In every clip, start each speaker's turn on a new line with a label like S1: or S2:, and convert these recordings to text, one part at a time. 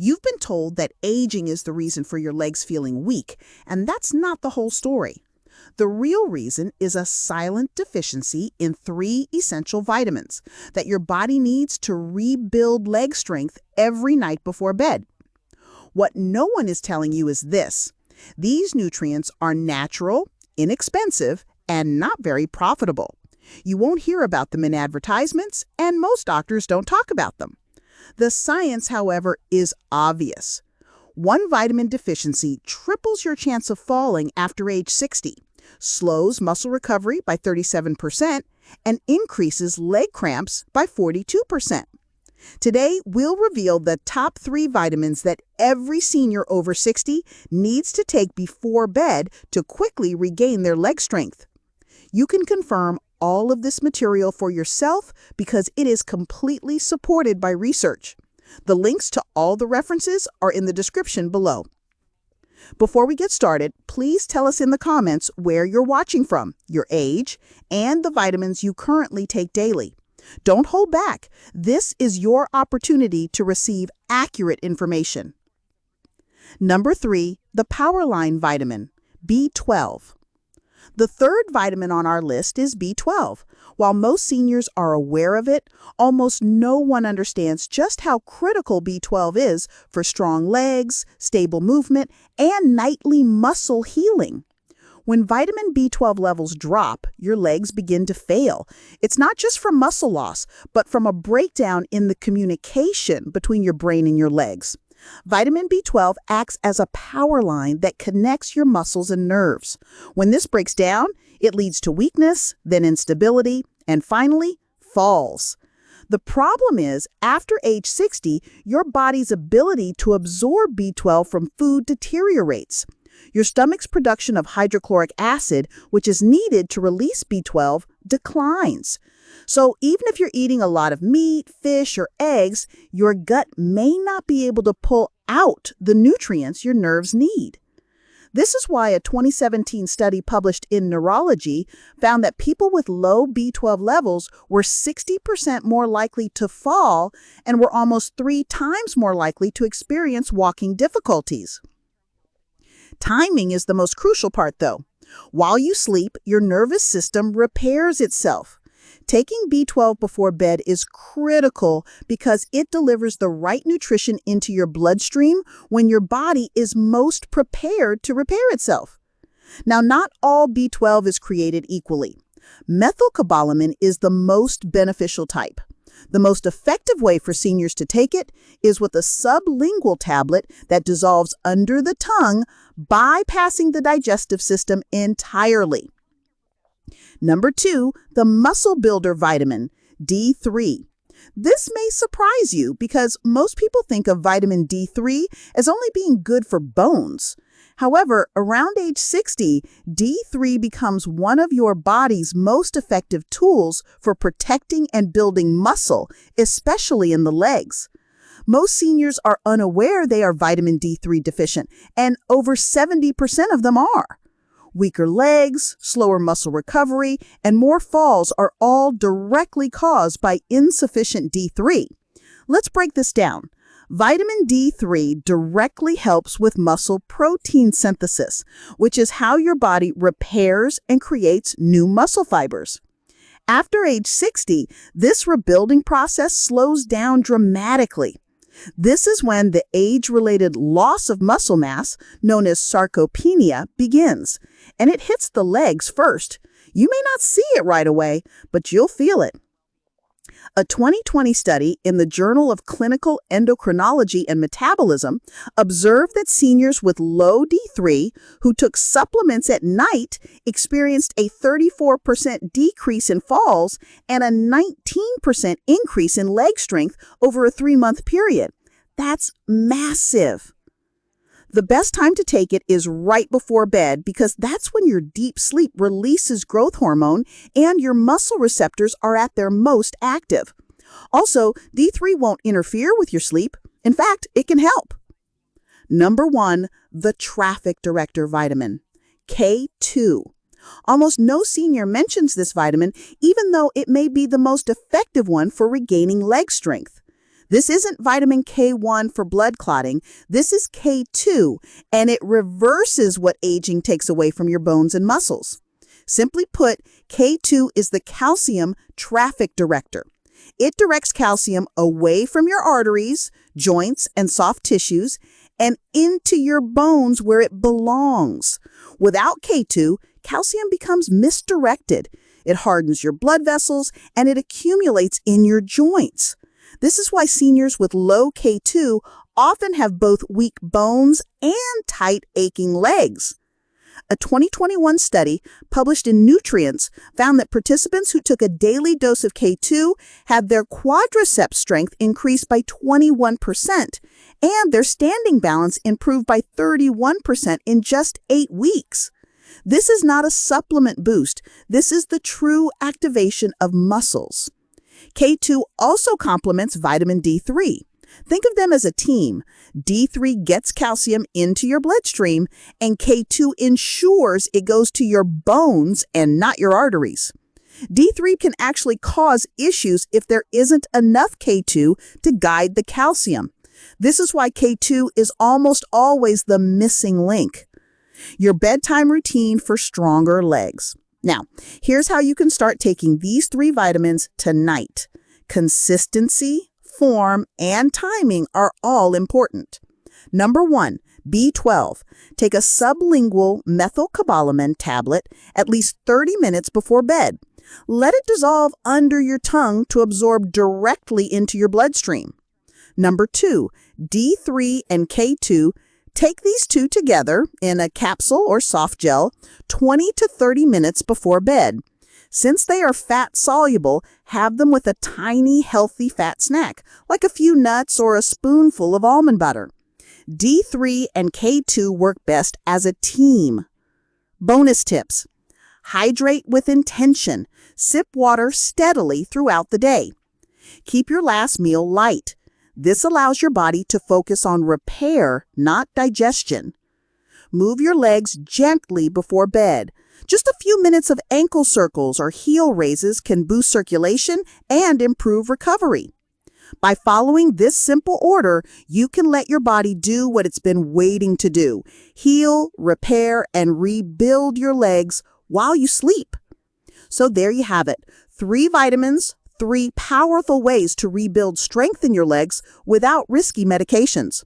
S1: You've been told that aging is the reason for your legs feeling weak, and that's not the whole story. The real reason is a silent deficiency in 3 essential vitamins that your body needs to rebuild leg strength every night before bed. What no one is telling you is this: these nutrients are natural, inexpensive, and not very profitable. You won't hear about them in advertisements, and most doctors don't talk about them. The science, however, is obvious. One vitamin deficiency triples your chance of falling after age 60, slows muscle recovery by 37%, and increases leg cramps by 42%. Today, we'll reveal the top 3 vitamins that every senior over 60 needs to take before bed to quickly regain their leg strength. You can confirm all of this material for yourself because it is completely supported by research. The links to all the references are in the description below. Before we get started, please tell us in the comments where you're watching from, your age, and the vitamins you currently take daily. Don't hold back. This is your opportunity to receive accurate information. Number 3, the Powerline vitamin, B12. The third vitamin on our list is B12. While most seniors are aware of it, almost no one understands just how critical B12 is for strong legs, stable movement, and nightly muscle healing. When vitamin B12 levels drop, your legs begin to fail. It's not just from muscle loss, but from a breakdown in the communication between your brain and your legs. Vitamin B12 acts as a power line that connects your muscles and nerves. When this breaks down, it leads to weakness, then instability, and finally, falls. The problem is, after age 60, your body's ability to absorb B12 from food deteriorates. Your stomach's production of hydrochloric acid, which is needed to release B12, declines. So even if you're eating a lot of meat, fish, or eggs, your gut may not be able to pull out the nutrients your nerves need. This is why a 2017 study published in Neurology found that people with low B12 levels were 60% more likely to fall and were almost 3 times more likely to experience walking difficulties. Timing is the most crucial part, though. While you sleep, your nervous system repairs itself. Taking B12 before bed is critical because it delivers the right nutrition into your bloodstream when your body is most prepared to repair itself. Now, not all B12 is created equally. Methylcobalamin is the most beneficial type. The most effective way for seniors to take it is with a sublingual tablet that dissolves under the tongue, bypassing the digestive system entirely. Number 2, the muscle builder vitamin, D3. This may surprise you because most people think of vitamin D3 as only being good for bones. However, around age 60, D3 becomes one of your body's most effective tools for protecting and building muscle, especially in the legs. Most seniors are unaware they are vitamin D3 deficient, and over 70% of them are. Weaker legs, slower muscle recovery, and more falls are all directly caused by insufficient D3. Let's break this down. Vitamin D3 directly helps with muscle protein synthesis, which is how your body repairs and creates new muscle fibers. After age 60, this rebuilding process slows down dramatically. This is when the age-related loss of muscle mass, known as sarcopenia, begins, and it hits the legs first. You may not see it right away, but you'll feel it. A 2020 study in the Journal of Clinical Endocrinology and Metabolism observed that seniors with low D3 who took supplements at night experienced a 34% decrease in falls and a 19% increase in leg strength over a 3-month period. That's massive. The best time to take it is right before bed because that's when your deep sleep releases growth hormone and your muscle receptors are at their most active. Also, D3 won't interfere with your sleep. In fact, it can help. Number 1, the traffic director vitamin, K2. Almost no senior mentions this vitamin, even though it may be the most effective one for regaining leg strength. This isn't vitamin K1 for blood clotting. This is K2, and it reverses what aging takes away from your bones and muscles. Simply put, K2 is the calcium traffic director. It directs calcium away from your arteries, joints, and soft tissues, and into your bones where it belongs. Without K2, calcium becomes misdirected. It hardens your blood vessels, and it accumulates in your joints. This is why seniors with low K2 often have both weak bones and tight, aching legs. A 2021 study published in Nutrients found that participants who took a daily dose of K2 had their quadriceps strength increased by 21%, and their standing balance improved by 31% in just 8 weeks. This is not a supplement boost. This is the true activation of muscles. K2 also complements vitamin D3. Think of them as a team. D3 gets calcium into your bloodstream, and K2 ensures it goes to your bones and not your arteries. D3 can actually cause issues if there isn't enough K2 to guide the calcium. This is why K2 is almost always the missing link. Your bedtime routine for stronger legs. Now, here's how you can start taking these 3 vitamins tonight. Consistency, form, and timing are all important. Number 1, B12. Take a sublingual methylcobalamin tablet at least 30 minutes before bed. Let it dissolve under your tongue to absorb directly into your bloodstream. Number 2, D3 and K2. Take these 2 together in a capsule or soft gel 20 to 30 minutes before bed. Since they are fat-soluble, have them with a tiny, healthy fat snack, like a few nuts or a spoonful of almond butter. D3 and K2 work best as a team. Bonus tips. Hydrate with intention. Sip water steadily throughout the day. Keep your last meal light. This allows your body to focus on repair, not digestion. Move your legs gently before bed. Just a few minutes of ankle circles or heel raises can boost circulation and improve recovery. By following this simple order, you can let your body do what it's been waiting to do: heal, repair, and rebuild your legs while you sleep. So there you have it. 3 vitamins, 3 powerful ways to rebuild strength in your legs without risky medications.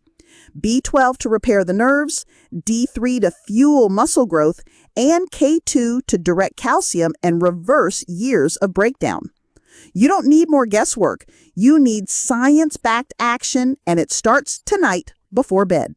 S1: B12 to repair the nerves, D3 to fuel muscle growth, and K2 to direct calcium and reverse years of breakdown. You don't need more guesswork. You need science-backed action, and it starts tonight before bed.